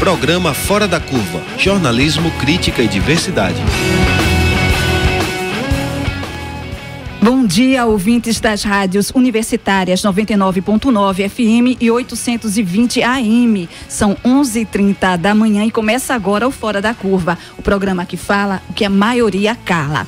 Programa Fora da Curva. Jornalismo, crítica e diversidade. Bom dia, ouvintes das rádios universitárias 99.9 FM e 820 AM. São 11h30 da manhã e começa agora o Fora da Curva, o programa que fala o que a maioria cala.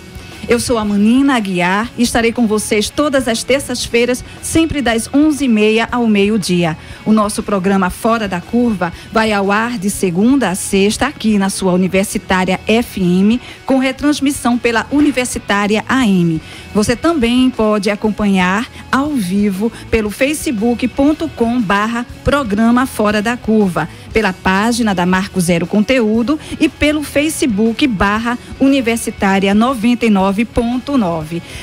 Eu sou a Manina Aguiar e estarei com vocês todas as terças-feiras, sempre das 11h30 ao meio-dia. O nosso programa Fora da Curva vai ao ar de segunda a sexta aqui na sua Universitária FM, com retransmissão pela Universitária AM. Você também pode acompanhar ao vivo pelo facebook.com/programa Fora da Curva, pela página da Marco Zero Conteúdo e pelo Facebook/Universitária 99.9.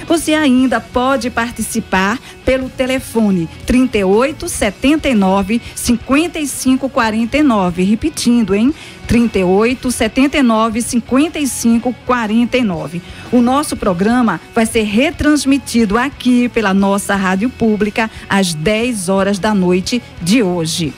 Você ainda pode participar pelo telefone 38 79 55 49. Repetindo, hein? 38 79 55 49. O nosso programa vai ser retransmitido aqui pela nossa rádio pública às 10 horas da noite de hoje.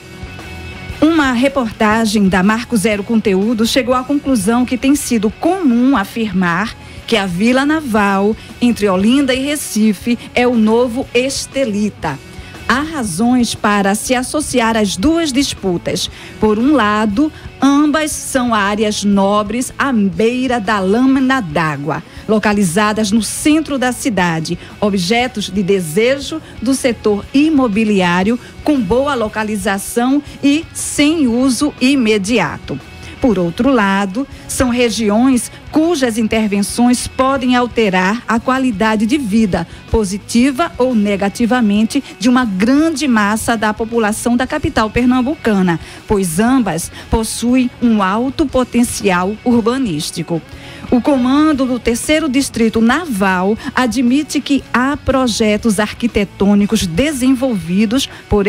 Uma reportagem da Marco Zero Conteúdo chegou à conclusão que tem sido comum afirmar que a Vila Naval, entre Olinda e Recife, é o novo Estelita. Há razões para se associar às duas disputas. Por um lado, ambas são áreas nobres à beira da lâmina d'água, localizadas no centro da cidade, objetos de desejo do setor imobiliário, com boa localização e sem uso imediato. Por outro lado, são regiões cujas intervenções podem alterar a qualidade de vida, positiva ou negativamente, de uma grande massa da população da capital pernambucana, pois ambas possuem um alto potencial urbanístico. O comando do 3º Distrito Naval admite que há projetos arquitetônicos desenvolvidos por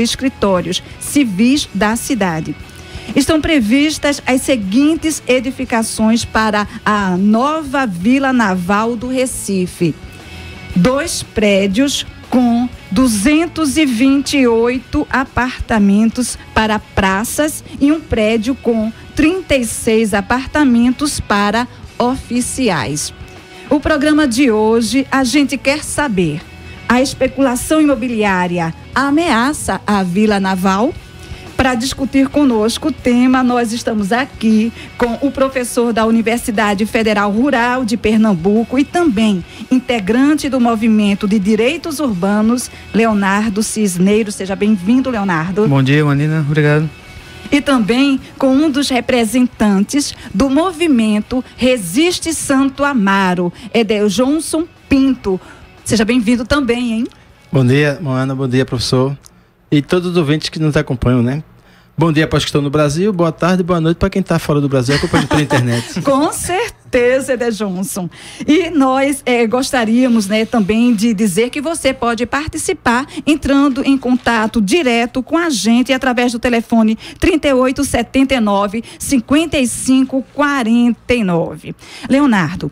escritórios civis da cidade. Estão previstas as seguintes edificações para a nova Vila Naval do Recife: 2 prédios com 228 apartamentos para praças e um prédio com 36 apartamentos para oficiais. O programa de hoje, a gente quer saber: a especulação imobiliária ameaça a Vila Naval? Para discutir conosco o tema, nós estamos aqui com o professor da Universidade Federal Rural de Pernambuco e também integrante do Movimento de Direitos Urbanos, Leonardo Cisneiro. Seja bem-vindo, Leonardo. Bom dia, Manina. Obrigado. E também com um dos representantes do movimento Resiste Santo Amaro, Edeljonson Pinto. Seja bem-vindo também, hein? Bom dia, Moana. Bom dia, professor. E todos os ouvintes que nos acompanham, né? Bom dia para os que estão no Brasil, boa tarde, boa noite para quem está fora do Brasil, acompanhando pela internet. Com certeza, Edeljonson. E nós gostaríamos, né, também de dizer que você pode participar entrando em contato direto com a gente através do telefone 38 79 55 49. Leonardo,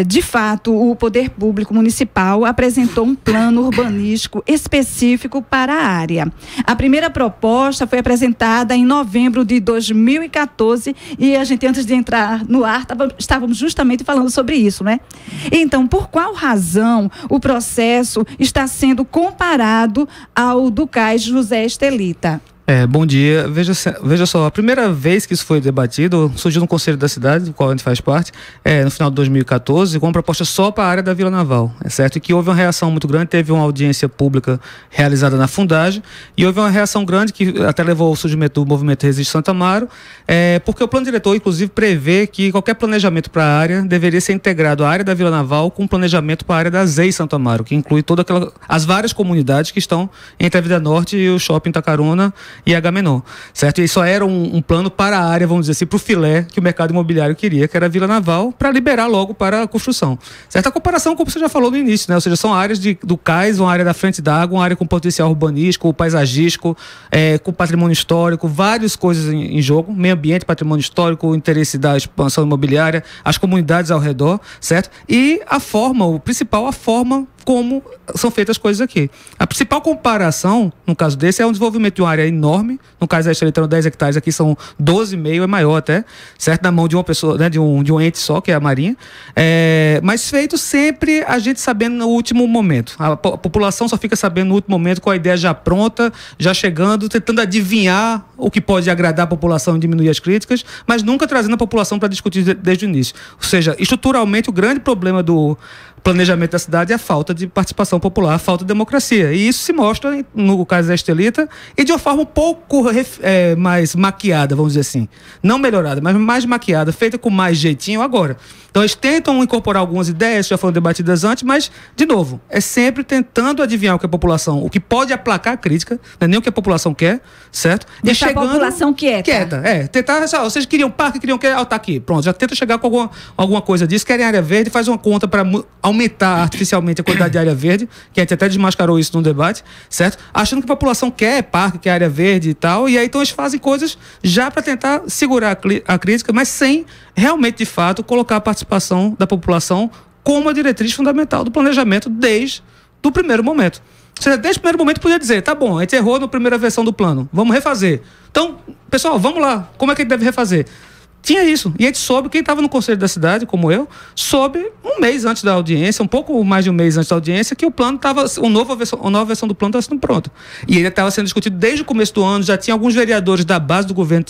de fato, o Poder Público Municipal apresentou um plano urbanístico específico para a área. A primeira proposta foi apresentada em novembro de 2014 e a gente, antes de entrar no ar, estávamos justamente falando sobre isso, né? Então, por qual razão o processo está sendo comparado ao do Cais José Estelita? Bom dia. Veja só, a primeira vez que isso foi debatido surgiu no Conselho da Cidade, do qual a gente faz parte, no final de 2014, com uma proposta só para a área da Vila Naval, certo? E que houve uma reação muito grande, teve uma audiência pública realizada na Fundagem e houve uma reação grande que até levou ao surgimento do movimento Resiste Santo Amaro, porque o plano diretor, inclusive, prevê que qualquer planejamento para a área deveria ser integrado à área da Vila Naval com planejamento para a área da ZEI Santo Amaro, que inclui as várias comunidades que estão entre a Vida Norte e o Shopping Itacaruna e Agamenon, certo? E só era um plano para a área, vamos dizer assim, para o filé que o mercado imobiliário queria, que era a Vila Naval, para liberar logo para a construção, certo? A comparação, como você já falou no início, né? Ou seja, são áreas do cais, uma área da frente d'água, uma área com potencial urbanístico, paisagístico, com patrimônio histórico, várias coisas em jogo, meio ambiente, patrimônio histórico, o interesse da expansão imobiliária, as comunidades ao redor, certo? E a forma, o principal, a forma como são feitas as coisas aqui. A principal comparação, no caso desse, é um desenvolvimento de uma área enorme. No caso da Estelita, 10 hectares, aqui são 12,5, é maior até, certo? Na mão de uma pessoa, né, de um ente só, que é a Marinha. Mas feito sempre a gente sabendo no último momento. A população só fica sabendo no último momento, com a ideia já pronta, já chegando, tentando adivinhar o que pode agradar a população e diminuir as críticas, mas nunca trazendo a população para discutir desde o início. Ou seja, estruturalmente, o grande problema do planejamento da cidade é a falta de participação popular, a falta de democracia. E isso se mostra no caso da Estelita e de uma forma um pouco mais maquiada, vamos dizer assim. Não melhorada, mas mais maquiada, feita com mais jeitinho agora. Então eles tentam incorporar algumas ideias que já foram debatidas antes, mas, de novo, é sempre tentando adivinhar o que a população, o que pode aplacar a crítica, não é nem o que a população quer, certo? Deixar a população quieta. Tentar, vocês queriam parque, queriam que tá aqui, pronto, já tenta chegar com alguma coisa disso, querem área verde, faz uma conta para aumentar artificialmente a quantidade de área verde, que a gente até desmascarou isso no debate, certo? Achando que a população quer parque, quer área verde e tal, e aí então eles fazem coisas já para tentar segurar a crítica, mas sem realmente, de fato, colocar a participação da população como a diretriz fundamental do planejamento desde o primeiro momento. Ou seja, desde o primeiro momento podia dizer, tá bom, a gente errou na primeira versão do plano, vamos refazer. Então, pessoal, vamos lá, como é que a gente deve refazer? Tinha isso. E a gente soube, quem estava no conselho da cidade, como eu, soube um mês antes da audiência, um pouco mais de um mês antes da audiência, que o plano estava, a nova versão do plano estava sendo pronta. E ele estava sendo discutido desde o começo do ano, já tinha alguns vereadores da base do governo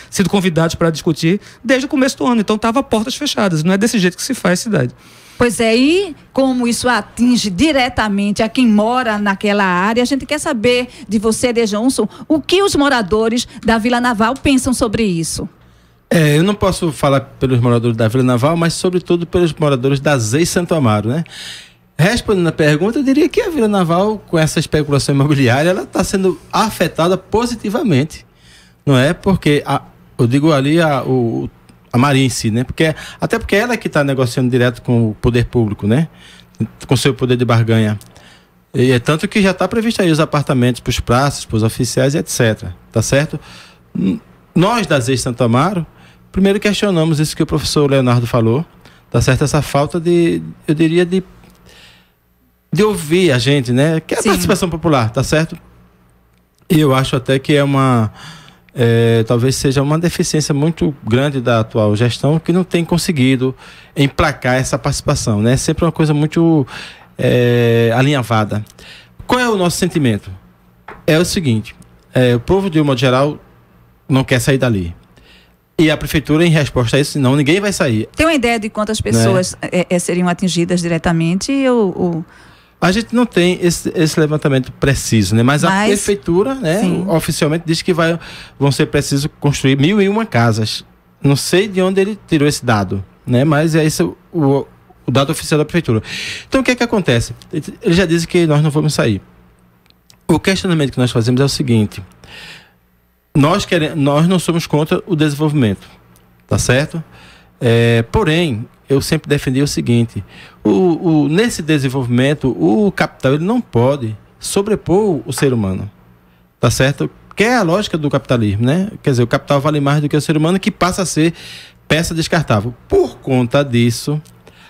sido convidados para discutir desde o começo do ano. Então estava portas fechadas. Não é desse jeito que se faz cidade. Pois é, e como isso atinge diretamente a quem mora naquela área, a gente quer saber de você, Dejonson, o que os moradores da Vila Naval pensam sobre isso. Eu não posso falar pelos moradores da Vila Naval, mas sobretudo pelos moradores da ZEI Santo Amaro, né? Respondendo a pergunta, eu diria que a Vila Naval, com essa especulação imobiliária, ela está sendo afetada positivamente, não é? Porque, eu digo ali a Marinha em si, né? Até porque ela que está negociando direto com o poder público, né? Com seu poder de barganha. E é tanto que já está previsto aí os apartamentos para os praças, para os oficiais e etc. Tá certo? Nós da ZEI Santo Amaro, primeiro questionamos isso que o professor Leonardo falou, tá certo? Essa falta eu diria, de ouvir a gente, né? Que é a participação popular, tá certo? E eu acho até que talvez seja uma deficiência muito grande da atual gestão, que não tem conseguido emplacar essa participação, né? É sempre uma coisa muito alinhavada. Qual é o nosso sentimento? É o seguinte, o povo, de um modo geral, não quer sair dali. E a prefeitura, em resposta a isso, não, ninguém vai sair. Tem uma ideia de quantas pessoas seriam atingidas diretamente? A gente não tem esse levantamento preciso, né? Mas a prefeitura, né, oficialmente diz que vão ser preciso construir 1.001 casas. Não sei de onde ele tirou esse dado, né? Mas é esse o dado oficial da prefeitura. Então, o que é que acontece? Ele já disse que nós não vamos sair. O questionamento que nós fazemos é o seguinte: nós não somos contra o desenvolvimento, tá certo? Porém, eu sempre defendi o seguinte: nesse desenvolvimento, o capital ele não pode sobrepor o ser humano, tá certo? Que é a lógica do capitalismo, né? Quer dizer, o capital vale mais do que o ser humano, que passa a ser peça descartável. Por conta disso,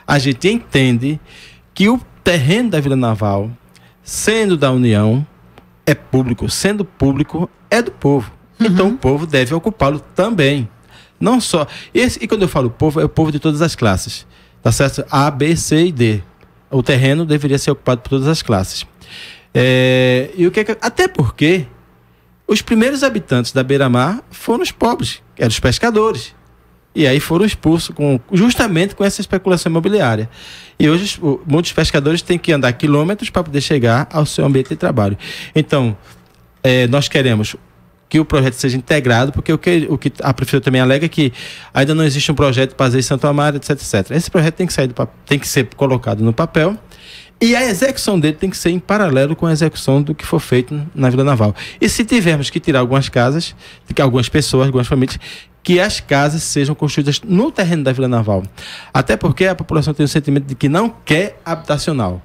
a gente entende que o terreno da Vila Naval, sendo da União, é público, sendo público, é do povo. Então o povo deve ocupá-lo também. Não só. E quando eu falo povo, é o povo de todas as classes. Tá certo? A, B, C e D. O terreno deveria ser ocupado por todas as classes. Até porque os primeiros habitantes da beira-mar foram os pobres, eram os pescadores. E aí foram expulsos justamente com essa especulação imobiliária. E hoje muitos pescadores têm que andar quilômetros para poder chegar ao seu ambiente de trabalho. Então, nós queremos que o projeto seja integrado, porque o que a prefeitura também alega é que ainda não existe um projeto para ZEI Santo Amaro, etc, etc. Esse projeto tem que ser colocado no papel, e a execução dele tem que ser em paralelo com a execução do que for feito na Vila Naval. E se tivermos que tirar algumas casas, algumas pessoas, algumas famílias, que as casas sejam construídas no terreno da Vila Naval. Até porque a população tem o sentimento de que não quer habitacional.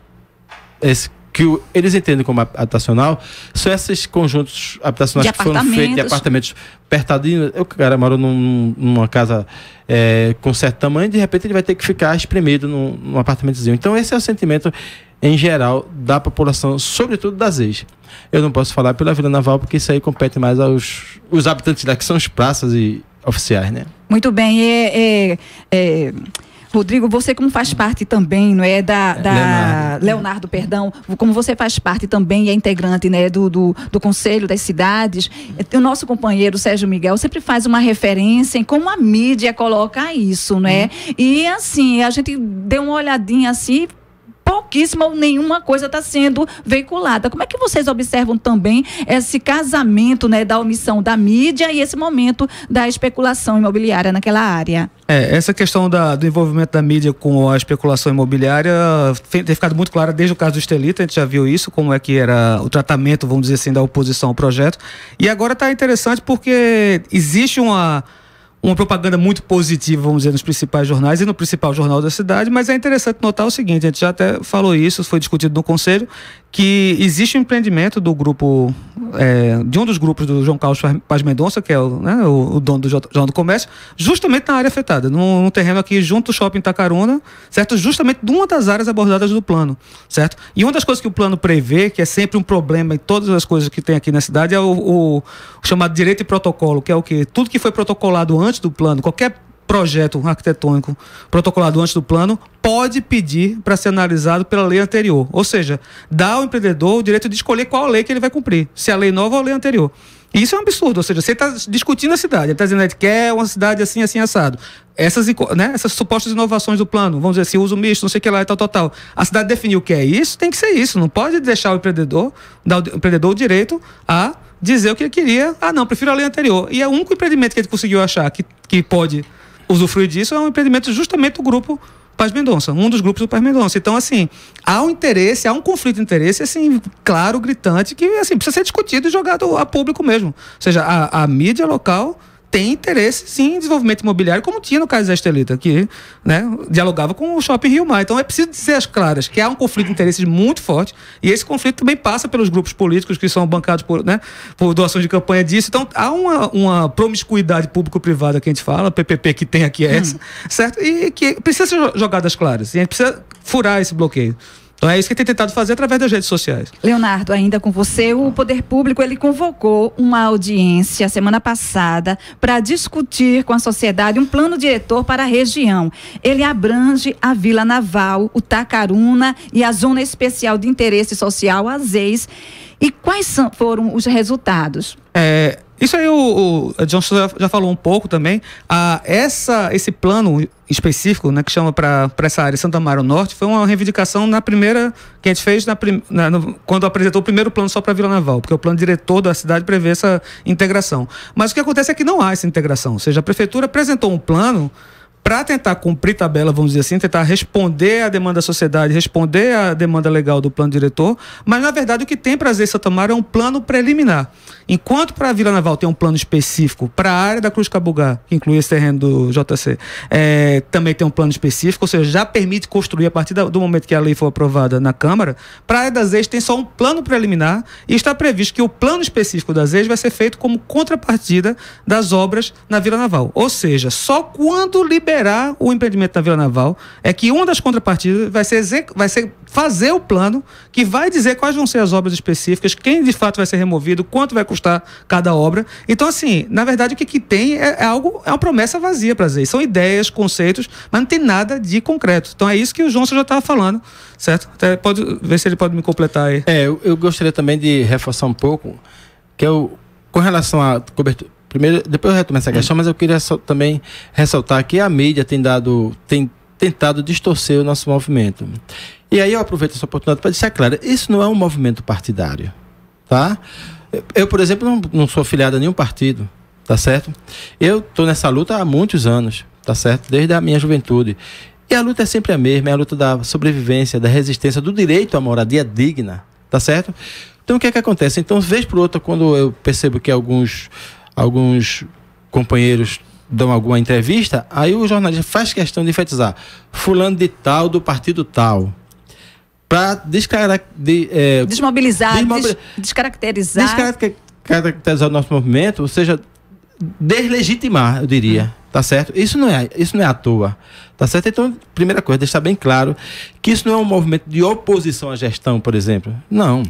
Eles entendem como habitacional são esses conjuntos habitacionais que foram feitos de apartamentos apertadinhos. O cara mora numa casa com certo tamanho, de repente ele vai ter que ficar espremido num apartamentozinho. Então esse é o sentimento em geral, da população, sobretudo das ex. Eu não posso falar pela Vila Naval, porque isso aí compete mais aos habitantes lá, que são os praças e oficiais, né? Muito bem. Rodrigo, você como faz parte também, não é, Leonardo, perdão, como você faz parte também e é integrante, né, do Conselho das Cidades, o nosso companheiro Sérgio Miguel sempre faz uma referência em como a mídia coloca isso, né? E assim, a gente deu uma olhadinha assim, pouquíssima ou nenhuma coisa está sendo veiculada. Como é que vocês observam também esse casamento, né, da omissão da mídia e esse momento da especulação imobiliária naquela área? Essa questão do envolvimento da mídia com a especulação imobiliária tem ficado muito clara desde o caso do Estelita. A gente já viu isso, como é que era o tratamento, vamos dizer assim, da oposição ao projeto. E agora está interessante porque existe uma propaganda muito positiva, vamos dizer, nos principais jornais e no principal jornal da cidade, mas é interessante notar o seguinte, a gente já até falou isso, foi discutido no Conselho, que existe um empreendimento do grupo, de um dos grupos do João Carlos Paz Mendonça, que é o dono do Jornal do Comércio, justamente na área afetada, num terreno aqui junto ao Shopping Itacaruna, certo? Justamente de uma das áreas abordadas do plano, certo? E uma das coisas que o plano prevê, que é sempre um problema em todas as coisas que tem aqui na cidade, é o chamado direito e protocolo, que é o quê? Tudo que foi protocolado antes do plano, qualquer projeto arquitetônico protocolado antes do plano pode pedir para ser analisado pela lei anterior, ou seja, dá ao empreendedor o direito de escolher qual lei que ele vai cumprir, se a lei nova ou a lei anterior. E isso é um absurdo, ou seja, você está discutindo a cidade, ele está dizendo que quer uma cidade assim, assim, assado. Essas supostas inovações do plano, vamos dizer assim, uso misto, não sei o que lá e tal. A cidade definiu o que é isso, tem que ser isso, não pode deixar o empreendedor, dar ao empreendedor o direito a dizer o que ele queria, não, prefiro a lei anterior. E é o único empreendimento que ele conseguiu achar que pode usufruir disso é um empreendimento justamente do grupo Paz Mendonça, um dos grupos do Paz Mendonça. Então, assim, há um conflito de interesse, assim, claro, gritante, que, assim, precisa ser discutido e jogado a público mesmo. Ou seja, a mídia local tem interesse, sim, em desenvolvimento imobiliário, como tinha no caso da Estelita, que, né, dialogava com o Shopping Rio Mar. Então, é preciso dizer às claras que há um conflito de interesses muito forte, e esse conflito também passa pelos grupos políticos que são bancados por doações de campanha disso. Então, há uma promiscuidade público-privada que a gente fala, PPP que tem aqui essa, certo? E que precisa ser jogada às claras. E a gente precisa furar esse bloqueio. Então é isso que tem tentado fazer através das redes sociais. Leonardo, ainda com você, o Poder Público ele convocou uma audiência semana passada para discutir com a sociedade um plano diretor para a região. Ele abrange a Vila Naval, o Itacaruna e a Zona Especial de Interesse Social, a ZEIS. E quais foram os resultados? Isso aí o Johnson já falou um pouco também. Esse plano específico, né, que chama para essa área Santa Amaro Norte, foi uma reivindicação na primeira que a gente fez quando apresentou o primeiro plano só para Vila Naval, porque o plano diretor da cidade prevê essa integração. Mas o que acontece é que não há essa integração, ou seja, a prefeitura apresentou um plano para tentar cumprir tabela, vamos dizer assim, tentar responder à demanda da sociedade, responder à demanda legal do plano diretor, mas na verdade o que tem para a Santa Amaro é um plano preliminar. Enquanto para a Vila Naval tem um plano específico para a área da Cruz Cabugá, que inclui esse terreno do JC, também tem um plano específico, ou seja, já permite construir a partir do momento que a lei for aprovada na Câmara. Para a área das EIS tem só um plano preliminar e está previsto que o plano específico das EIS vai ser feito como contrapartida das obras na Vila Naval. Ou seja, só quando liberar o empreendimento da Vila Naval é que uma das contrapartidas vai ser fazer o plano que vai dizer quais vão ser as obras específicas, quem de fato vai ser removido, quanto vai custar cada obra. Então, assim, na verdade o que tem é uma promessa vazia para dizer. São ideias, conceitos, mas não tem nada de concreto. Então é isso que o Johnson já estava falando, certo? Até pode ver se ele pode me completar aí. Eu gostaria também de reforçar um pouco que com relação à cobertura. Primeiro, depois eu retomo essa questão, mas eu queria também ressaltar que a mídia tem tentado distorcer o nosso movimento. E aí eu aproveito essa oportunidade para deixar claro, isso não é um movimento partidário, tá? Eu, por exemplo, não sou afiliado a nenhum partido, tá certo? Eu estou nessa luta há muitos anos, tá certo? Desde a minha juventude. E a luta é sempre a mesma, é a luta da sobrevivência, da resistência, do direito à moradia digna, tá certo? Então o que é que acontece? Então, vez por outra, quando eu percebo que alguns companheiros dão alguma entrevista, aí o jornalista faz questão de enfatizar fulano de tal, do partido tal, para desmobilizar, descaracterizar o nosso movimento, ou seja, deslegitimar, eu diria, tá certo? Isso não é à toa, Tá certo? Então, primeira coisa, deixar bem claro que isso não é um movimento de oposição à gestão, por exemplo. Não.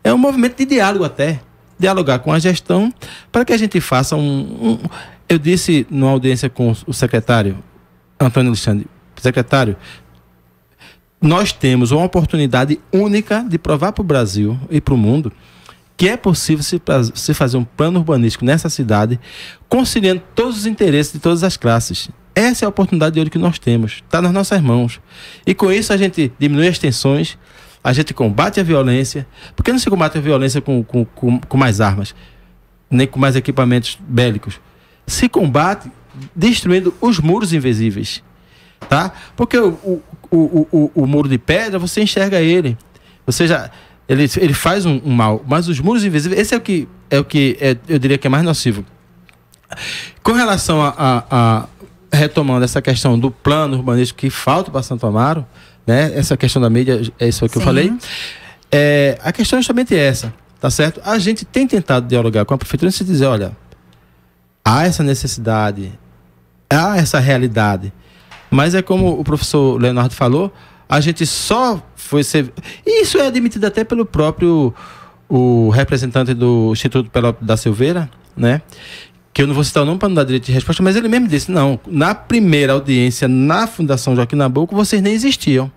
É um movimento de diálogo até. Dialogar com a gestão para que a gente faça Eu disse numa audiência com o secretário Antônio Alexandre, secretário, nós temos uma oportunidade única de provar para o Brasil e para o mundo que é possível se fazer um plano urbanístico nessa cidade, conciliando todos os interesses de todas as classes. Essa é a oportunidade de ouro que nós temos, está nas nossas mãos. E com isso a gente diminui as tensões, a gente combate a violência, porque não se combate a violência com mais armas, nem com mais equipamentos bélicos. Se combate destruindo os muros invisíveis, tá? Porque o muro de pedra, você enxerga ele, ele faz um mal, mas os muros invisíveis, esse é o que eu diria que é mais nocivo. Com relação a retomando essa questão do plano urbanístico que falta para Santo Amaro, né? Essa questão da mídia, é isso que eu falei. A questão é justamente essa, tá certo? A gente tem tentado dialogar com a prefeitura e se dizer, olha, há essa necessidade, há essa realidade, mas é como o professor Leonardo falou, a gente só foi ser... E isso é admitido até pelo próprio representante do Instituto Pelópio da Silveira, né? Que eu não vou citar o nome para não dar direito de resposta, mas ele mesmo disse, não, na primeira audiência na Fundação Joaquim Nabuco, vocês nem existiam.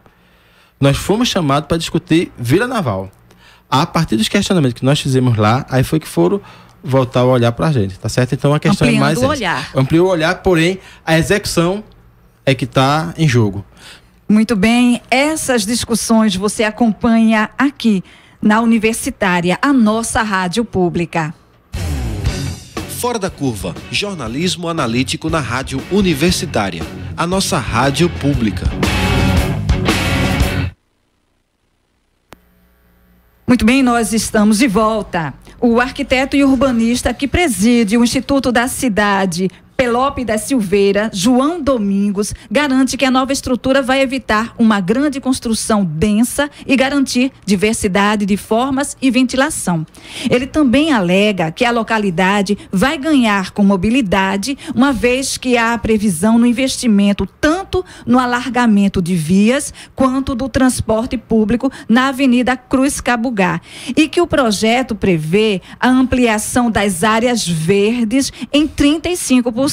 Nós fomos chamados para discutir Vila Naval. A partir dos questionamentos que nós fizemos lá, aí foi que foram voltar o olhar para a gente, tá certo? Então a questão é mais... Ampliou o olhar, porém a execução é que está em jogo. Muito bem, essas discussões você acompanha aqui na Universitária, a nossa rádio pública. Fora da Curva, jornalismo analítico na Rádio Universitária, a nossa rádio pública. Muito bem, nós estamos de volta. O arquiteto e urbanista que preside o Instituto da Cidade, Pelópio da Silveira, João Domingos, garante que a nova estrutura vai evitar uma grande construção densa e garantir diversidade de formas e ventilação. Ele também alega que a localidade vai ganhar com mobilidade, uma vez que há previsão no investimento tanto no alargamento de vias quanto do transporte público na Avenida Cruz Cabugá, e que o projeto prevê a ampliação das áreas verdes em 35%.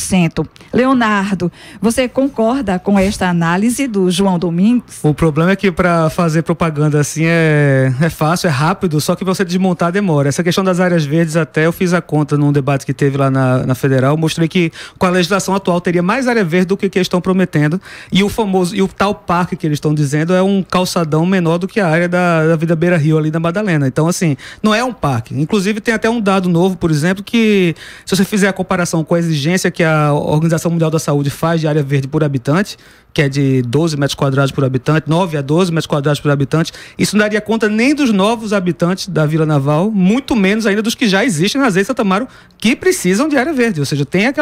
Leonardo, você concorda com esta análise do João Domingos? O problema é que para fazer propaganda assim é fácil, é rápido, só que você desmontar demora. Essa questão das áreas verdes, até eu fiz a conta num debate que teve lá na Federal, mostrei que com a legislação atual teria mais área verde do que eles estão prometendo, e o tal parque que eles estão dizendo é um calçadão menor do que a área da Vida Beira Rio ali na Madalena. Então assim, não é um parque. Inclusive tem até um dado novo, por exemplo, que se você fizer a comparação com a exigência que a Organização Mundial da Saúde faz de área verde por habitante, que é de 12 metros quadrados por habitante, 9 a 12 metros quadrados por habitante, isso não daria conta nem dos novos habitantes da Vila Naval, muito menos ainda dos que já existem na Azeis Santo Amaro, que precisam de área verde, ou seja, tem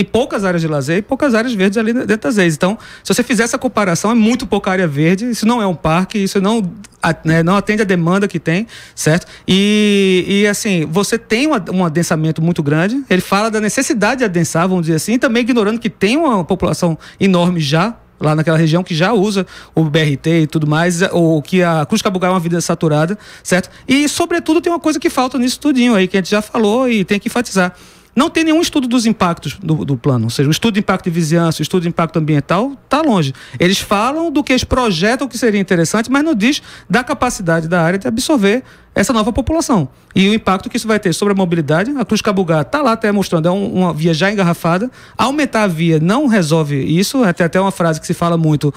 poucas áreas de lazer e poucas áreas verdes ali dentro das Azeis. Então, se você fizer essa comparação, é muito pouca área verde, isso não é um parque, isso não atende a demanda que tem, certo? E assim, você tem um adensamento muito grande, ele fala da necessidade de adensar, vamos dizer assim, também ignorando que tem uma população enorme já lá naquela região que já usa o BRT e tudo mais, ou que a Cruz Cabugá é uma vida saturada, certo? E, sobretudo, tem uma coisa que falta nisso tudinho aí, que a gente já falou e tem que enfatizar. Não tem nenhum estudo dos impactos do plano, ou seja, o estudo de impacto de vizinhança, o estudo de impacto ambiental, está longe. Eles falam do que eles projetam que seria interessante, mas não diz da capacidade da área de absorver essa nova população. E o impacto que isso vai ter sobre a mobilidade. A Cruz Cabugá está lá até mostrando, é uma via já engarrafada. Aumentar a via não resolve isso, tem até uma frase que se fala muito,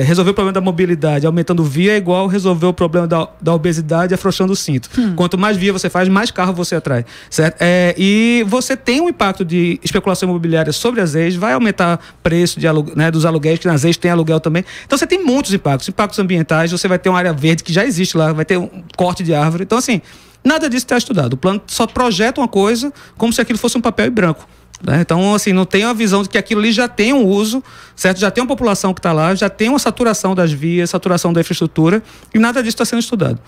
resolver o problema da mobilidade aumentando via é igual resolver o problema da obesidade afrouxando o cinto. Quanto mais via você faz, mais carro você atrai, certo? E você tem um impacto de especulação imobiliária sobre as Azeis, vai aumentar preço dos aluguéis, que nas Azeis tem aluguel também. Então você tem muitos impactos ambientais, você vai ter uma área verde que já existe lá, vai ter um corte de árvore. Então assim, nada disso está estudado. O plano só projeta uma coisa como se aquilo fosse um papel em branco, né? Então assim, não tem a visão de que aquilo ali já tem um uso, certo? Já tem uma população que está lá, já tem uma saturação das vias, saturação da infraestrutura, e nada disso está sendo estudado.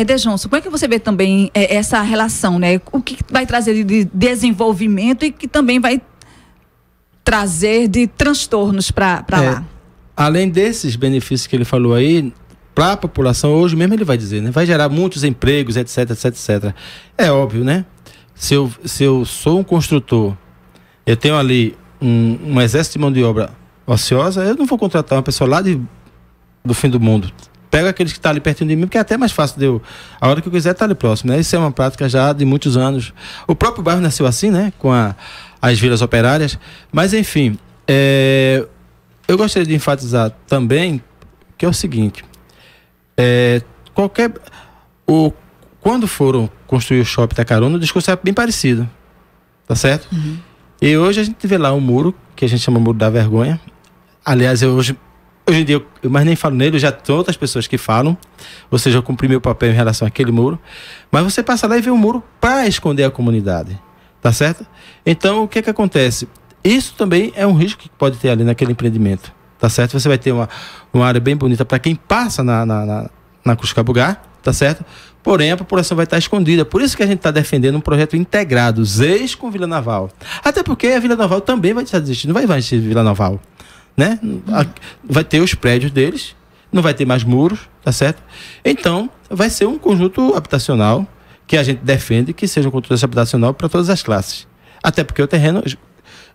Dejonson, como é que você vê também essa relação, né? O que vai trazer de desenvolvimento e que também vai trazer de transtornos para lá. Além desses benefícios que ele falou aí, para a população, hoje mesmo ele vai dizer, né? Vai gerar muitos empregos, etc, etc, etc. É óbvio, né? Se eu sou um construtor, eu tenho ali um exército de mão de obra ociosa, eu não vou contratar uma pessoa lá do fim do mundo. Pega aqueles que estão ali pertinho de mim, porque é até mais fácil a hora que eu quiser estar ali próximo, né? Isso é uma prática já de muitos anos. O próprio bairro nasceu assim, né? Com as vilas operárias. Mas, enfim, eu gostaria de enfatizar também que é o seguinte, quando foram construir o Shopping Itacaruna, o discurso é bem parecido, tá certo? Uhum. E hoje a gente vê lá um muro, que a gente chama Muro da Vergonha. Aliás, hoje em dia, eu mais nem falo nele, já tem outras pessoas que falam, ou seja, eu cumpri meu papel em relação àquele muro, mas você passa lá e vê um muro para esconder a comunidade, tá certo? Então, o que acontece? Isso também é um risco que pode ter ali naquele empreendimento, tá certo? Você vai ter uma área bem bonita para quem passa na Cuscabugá, tá certo? Porém, a população vai estar escondida. Por isso que a gente está defendendo um projeto integrado, ZEIS com Vila Naval. Até porque a Vila Naval também vai estar existindo, não vai existir Vila Naval, né? Vai ter os prédios deles, não vai ter mais muros, tá certo? Então, vai ser um conjunto habitacional que a gente defende que seja um conjunto habitacional para todas as classes. Até porque o terreno,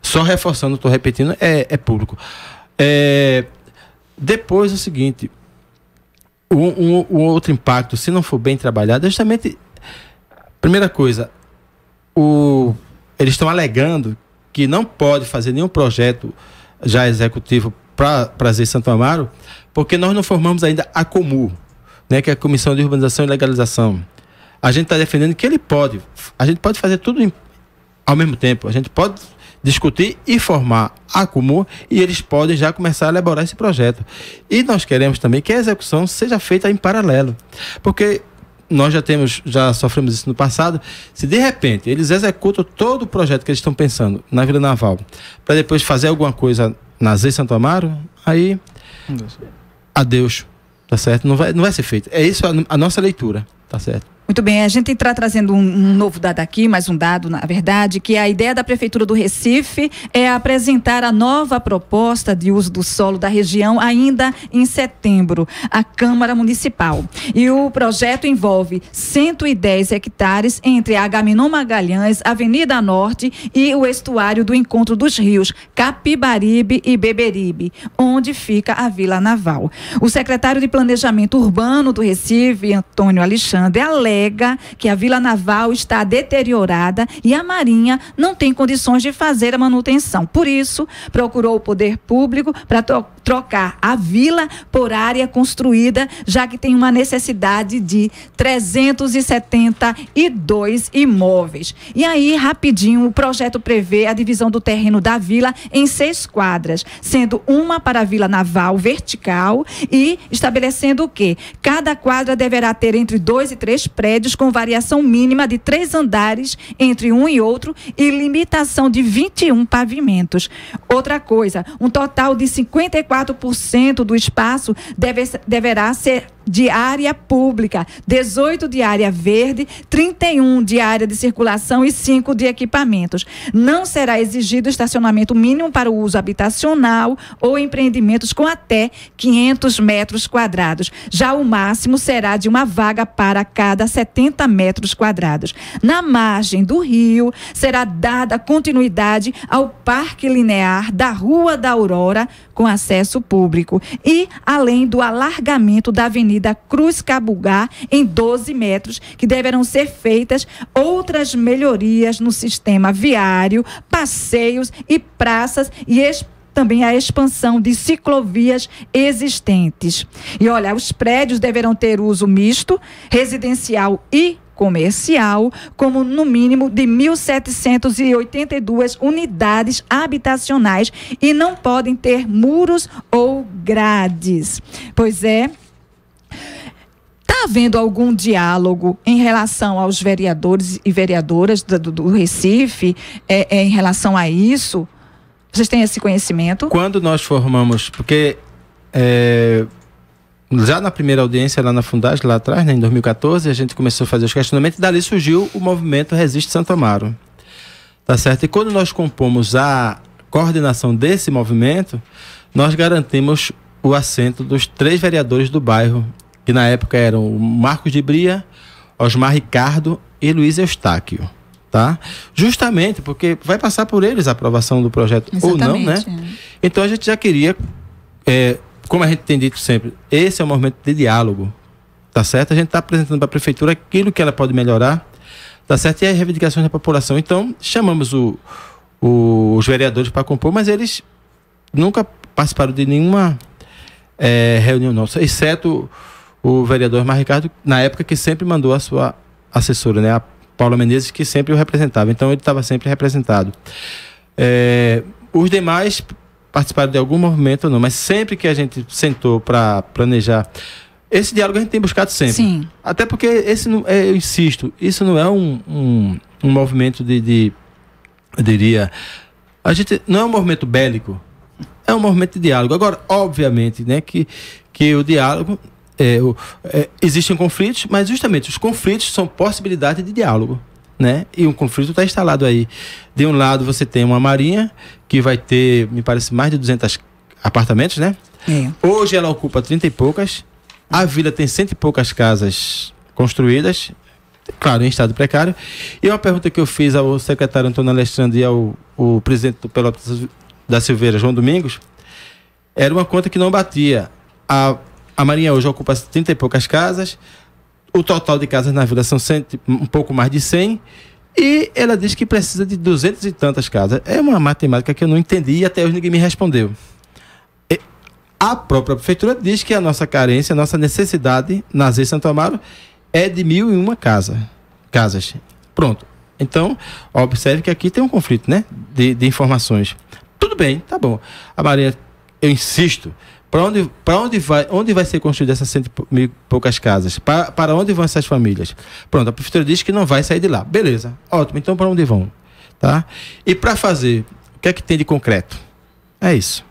só reforçando, estou repetindo, é público. Depois é o seguinte, um outro impacto, se não for bem trabalhado, é justamente, primeira coisa, eles estão alegando que não pode fazer nenhum projeto já executivo para ZEIS Santo Amaro, porque nós não formamos ainda a COMU, né, que é a Comissão de Urbanização e Legalização. A gente está defendendo que a gente pode fazer tudo ao mesmo tempo, a gente pode discutir e formar a COMU e eles podem já começar a elaborar esse projeto. E nós queremos também que a execução seja feita em paralelo, porque nós já sofremos isso no passado. Se de repente eles executam todo o projeto que eles estão pensando na Vila Naval para depois fazer alguma coisa na ZEIS Santo Amaro, aí adeus, tá certo? Não vai ser feito. É isso a nossa leitura, tá certo? Muito bem, a gente está trazendo um novo dado aqui, mais um dado, na verdade, que a ideia da Prefeitura do Recife é apresentar a nova proposta de uso do solo da região ainda em setembro, à Câmara Municipal. E o projeto envolve 110 hectares entre Agamenon Magalhães, Avenida Norte e o estuário do encontro dos rios Capibaribe e Beberibe, onde fica a Vila Naval. O secretário de Planejamento Urbano do Recife, Antônio Alexandre, alega que a Vila Naval está deteriorada e a Marinha não tem condições de fazer a manutenção. Por isso, procurou o poder público para trocar a vila por área construída, já que tem uma necessidade de 372 imóveis. E aí, rapidinho, o projeto prevê a divisão do terreno da vila em 6 quadras, sendo uma para a Vila Naval vertical e estabelecendo o quê? Cada quadra deverá ter entre 2 e 3 prédios com variação mínima de 3 andares entre um e outro e limitação de 21 pavimentos. Outra coisa, um total de 54% do espaço deverá ser de área pública, 18 de área verde, 31 de área de circulação e 5 de equipamentos. Não será exigido estacionamento mínimo para o uso habitacional ou empreendimentos com até 500 metros quadrados. Já o máximo será de uma vaga para cada 70 metros quadrados. Na margem do rio, será dada continuidade ao Parque Linear da Rua da Aurora, com acesso público, e além do alargamento da Avenida Cuscabugá em 12 metros, que deverão ser feitas outras melhorias no sistema viário, passeios e praças e também a expansão de ciclovias existentes. E olha, os prédios deverão ter uso misto, residencial e comercial, como no mínimo de 1.782 unidades habitacionais e não podem ter muros ou grades. Pois é. Está havendo algum diálogo em relação aos vereadores e vereadoras do Recife em relação a isso? Vocês têm esse conhecimento? Quando nós formamos, porque já na primeira audiência lá na Fundagem, lá atrás, né, em 2014, a gente começou a fazer os questionamentos e dali surgiu o movimento Resiste Santo Amaro. Tá certo? E quando nós compomos a coordenação desse movimento, nós garantimos o assento dos 3 vereadores do bairro, que na época eram o Marcos de Bria, Osmar Ricardo e Luiz Eustáquio, tá? Justamente porque vai passar por eles a aprovação do projeto. Exatamente, ou não, né? Então a gente já queria, como a gente tem dito sempre, esse é um movimento de diálogo, tá certo? A gente está apresentando para a prefeitura aquilo que ela pode melhorar, tá certo? E as reivindicações da população. Então chamamos os vereadores para compor, mas eles nunca participaram de nenhuma reunião nossa, exceto o vereador Mar Ricardo, na época, que sempre mandou a sua assessora, né, a Paula Menezes, que sempre o representava. Então ele estava sempre representado. Os demais participaram de algum movimento ou não, mas sempre que a gente sentou para planejar, esse diálogo a gente tem buscado sempre. Sim. Até porque esse não eu insisto, isso não é um movimento eu diria, a gente não é um movimento bélico, é um movimento de diálogo. Agora, obviamente, né, que o diálogo existem conflitos, mas justamente os conflitos são possibilidade de diálogo, né? E um conflito está instalado aí. De um lado você tem uma marinha que vai ter, me parece, mais de 200 apartamentos, né? Hoje ela ocupa 30 e poucas. A vila tem 100 e poucas casas construídas, claro, em estado precário. E uma pergunta que eu fiz ao secretário Antônio Alexandre e ao presidente do Pelotas da Silveira, João Domingos, era uma conta que não batia. A Marinha hoje ocupa 30 e poucas casas, o total de casas na vila são um pouco mais de 100, e ela diz que precisa de 200 e tantas casas. É uma matemática que eu não entendi e até hoje ninguém me respondeu. A própria prefeitura diz que a nossa carência, a nossa necessidade na ZEI Santo Amaro é de 1.001 casas. Pronto. Então, observe que aqui tem um conflito, né, de informações. Tudo bem, tá bom. A Marinha, eu insisto, onde vai ser construída essas 100 e poucas casas? Para onde vão essas famílias? Pronto, a prefeitura diz que não vai sair de lá. Beleza, ótimo. Então, para onde vão? Tá? E para fazer, o que é que tem de concreto? É isso.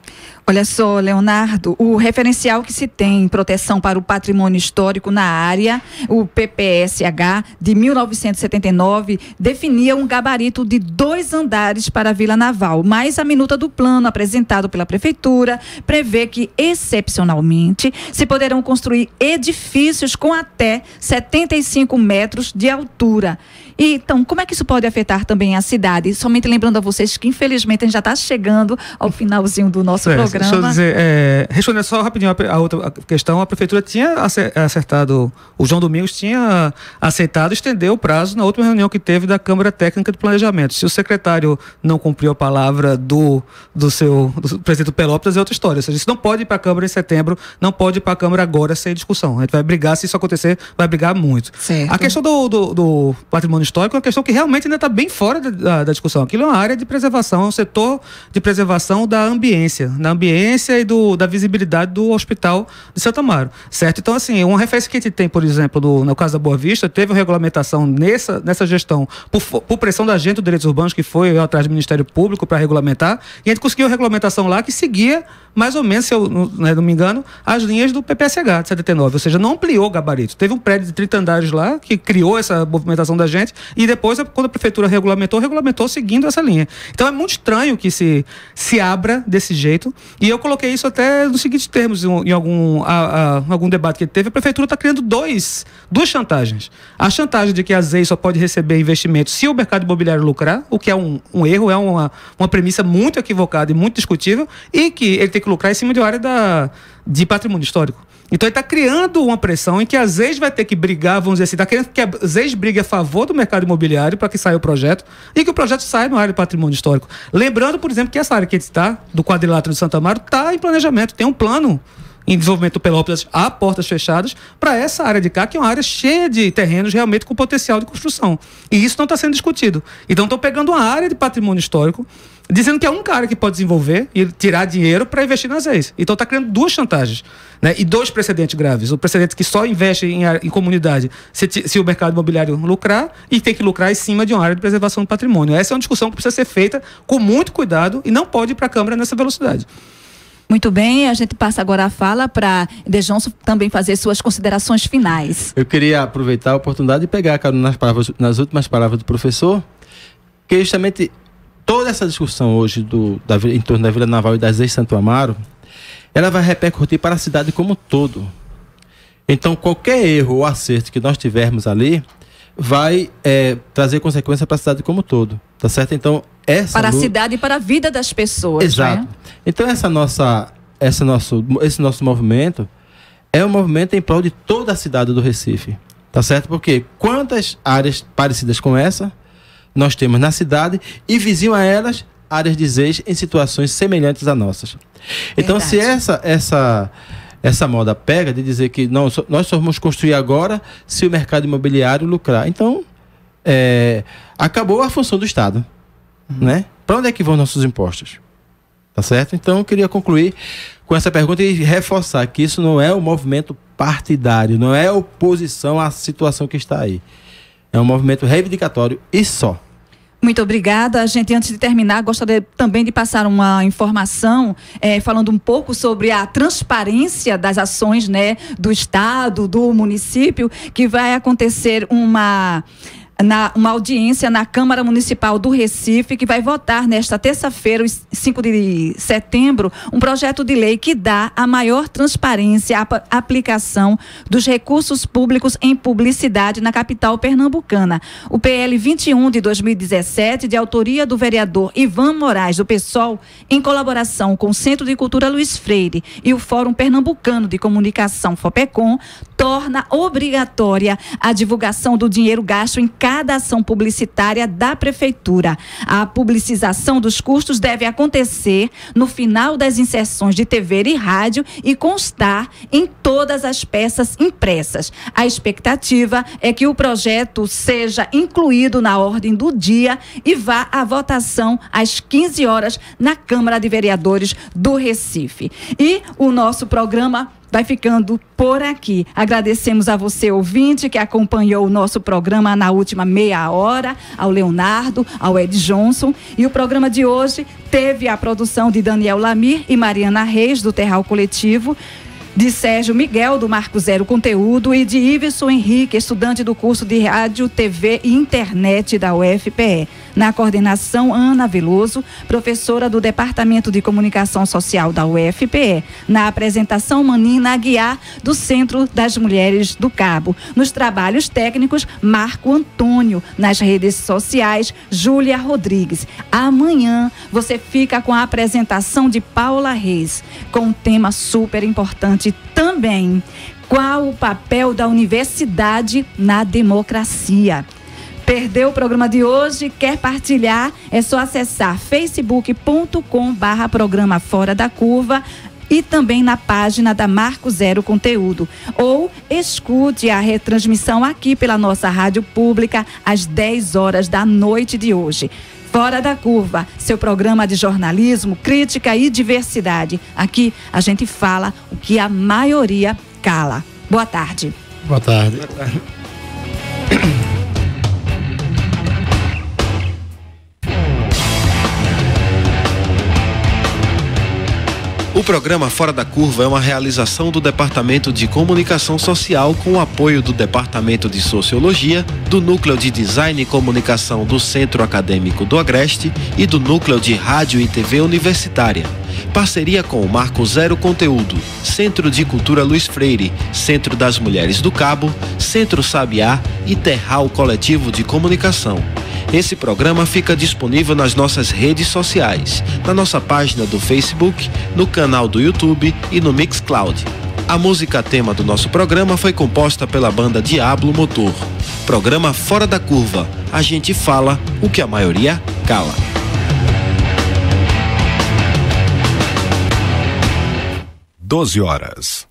Olha só, Leonardo, o referencial que se tem em proteção para o patrimônio histórico na área, o PPSH, de 1979, definia um gabarito de 2 andares para a Vila Naval, mas a minuta do plano apresentado pela Prefeitura prevê que, excepcionalmente, se poderão construir edifícios com até 75 metros de altura. E, então, como é que isso pode afetar também a cidade? Somente lembrando a vocês que, infelizmente, a gente já está chegando ao finalzinho do nosso programa. Deixa eu dizer, respondendo só rapidinho a outra questão, a prefeitura tinha acertado, o João Domingos tinha aceitado estender o prazo na última reunião que teve da Câmara Técnica de Planejamento. Se o secretário não cumpriu a palavra do presidente do Pelotas, é outra história. Ou seja, isso não pode ir para a Câmara em setembro, não pode ir para a Câmara agora sem discussão. A gente vai brigar, se isso acontecer, vai brigar muito. Certo. A questão do patrimônio histórico é uma questão que realmente ainda está bem fora da discussão. Aquilo é uma área de preservação, é um setor de preservação da ambiência e da visibilidade do Hospital de Santo Amaro, certo? Então, assim, uma referência que a gente tem, por exemplo, no caso da Boa Vista, teve uma regulamentação nessa gestão, por pressão da Agência de Direitos Urbanos, que foi atrás do Ministério Público para regulamentar, e a gente conseguiu a regulamentação lá que seguia, mais ou menos, se eu não me engano, as linhas do PPSH de 79, ou seja, não ampliou o gabarito. Teve um prédio de 30 andares lá, que criou essa movimentação da gente, e depois, quando a Prefeitura regulamentou seguindo essa linha. Então, é muito estranho que se abra desse jeito. E eu coloquei isso até nos seguintes termos, em algum debate que teve. A Prefeitura está criando duas chantagens. A chantagem de que a ZEI só pode receber investimento se o mercado imobiliário lucrar, o que é um erro, é uma premissa muito equivocada e muito discutível, e que ele tem que lucrar em cima de uma área de patrimônio histórico. Então ele está criando uma pressão em que a ZEI vai ter que brigar, vamos dizer assim, está querendo que a ZEI brigue a favor do mercado imobiliário para que saia o projeto e que o projeto saia na área de patrimônio histórico. Lembrando, por exemplo, que essa área que está, do quadrilátero de Santo Amaro, está em planejamento, tem um plano em desenvolvimento do Pelópolis a portas fechadas para essa área de cá, que é uma área cheia de terrenos realmente com potencial de construção. E isso não está sendo discutido. Então estão pegando uma área de patrimônio histórico, dizendo que é um cara que pode desenvolver e tirar dinheiro para investir nas ZEIs. Então está criando 2 chantagens, né? E 2 precedentes graves. O precedente que só investe em comunidade se o mercado imobiliário lucrar, e tem que lucrar em cima de uma área de preservação do patrimônio. Essa é uma discussão que precisa ser feita com muito cuidado e não pode ir para a Câmara nessa velocidade. Muito bem, a gente passa agora a fala para Dejonso também fazer suas considerações finais. Eu queria aproveitar a oportunidade e pegar nas últimas palavras do professor, que justamente toda essa discussão hoje em torno da Vila Naval e das ex-Santo Amaro, ela vai repercutir para a cidade como um todo. Então, qualquer erro ou acerto que nós tivermos ali vai trazer consequência para a cidade como um todo, tá certo? Então, para a cidade e para a vida das pessoas. Exato. Né? Então, esse nosso movimento é um movimento em prol de toda a cidade do Recife, tá certo? Porque quantas áreas parecidas com essa nós temos na cidade e vizinho a elas, áreas de ZEIS em situações semelhantes a nossas. Então, verdade. Se essa moda pega de dizer que nós só vamos construir agora se o mercado imobiliário lucrar. Então, acabou a função do Estado. Né? Para onde é que vão nossos impostos? Tá certo? Então, eu queria concluir com essa pergunta e reforçar que isso não é um movimento partidário, não é oposição à situação que está aí. É um movimento reivindicatório e só. Muito obrigada. A gente, antes de terminar, gostaria também de passar uma informação, falando um pouco sobre a transparência das ações, né, do Estado, do município, que vai acontecer uma audiência na Câmara Municipal do Recife, que vai votar nesta terça-feira, 5 de setembro, um projeto de lei que dá a maior transparência à aplicação dos recursos públicos em publicidade na capital pernambucana. O PL 21 de 2017, de autoria do vereador Ivan Moraes, do PSOL, em colaboração com o Centro de Cultura Luiz Freire e o Fórum Pernambucano de Comunicação, FOPECOM, torna obrigatória a divulgação do dinheiro gasto em cada ação publicitária da Prefeitura. A publicização dos custos deve acontecer no final das inserções de TV e rádio e constar em todas as peças impressas. A expectativa é que o projeto seja incluído na ordem do dia e vá à votação às 15 horas na Câmara de Vereadores do Recife. E o nosso programa vai ficando por aqui. Agradecemos a você, ouvinte, que acompanhou o nosso programa na última meia hora, ao Leonardo, ao Ed Johnson. E o programa de hoje teve a produção de Daniel Lamir e Mariana Reis, do Terral Coletivo, de Sérgio Miguel, do Marco Zero Conteúdo, e de Iveson Henrique, estudante do curso de Rádio, TV e Internet da UFPE. Na coordenação, Ana Veloso, professora do Departamento de Comunicação Social da UFPE. Na apresentação, Manina Aguiar, do Centro das Mulheres do Cabo. Nos trabalhos técnicos, Marco Antônio. Nas redes sociais, Júlia Rodrigues. Amanhã, você fica com a apresentação de Paula Reis, com um tema super importante também: qual o papel da universidade na democracia? Perdeu o programa de hoje? Quer partilhar? É só acessar facebook.com/programa Fora da Curva e também na página da Marco Zero Conteúdo. Ou escute a retransmissão aqui pela nossa rádio pública às 10 horas da noite de hoje. Fora da Curva, seu programa de jornalismo, crítica e diversidade. Aqui a gente fala o que a maioria cala. Boa tarde. Boa tarde. Boa tarde. O programa Fora da Curva é uma realização do Departamento de Comunicação Social com o apoio do Departamento de Sociologia, do Núcleo de Design e Comunicação do Centro Acadêmico do Agreste e do Núcleo de Rádio e TV Universitária. Parceria com o Marco Zero Conteúdo, Centro de Cultura Luiz Freire, Centro das Mulheres do Cabo, Centro Sabiá e Terral Coletivo de Comunicação. Esse programa fica disponível nas nossas redes sociais, na nossa página do Facebook, no canal do YouTube e no Mixcloud. A música tema do nosso programa foi composta pela banda Diablo Motor. Programa Fora da Curva. A gente fala o que a maioria cala. Doze horas.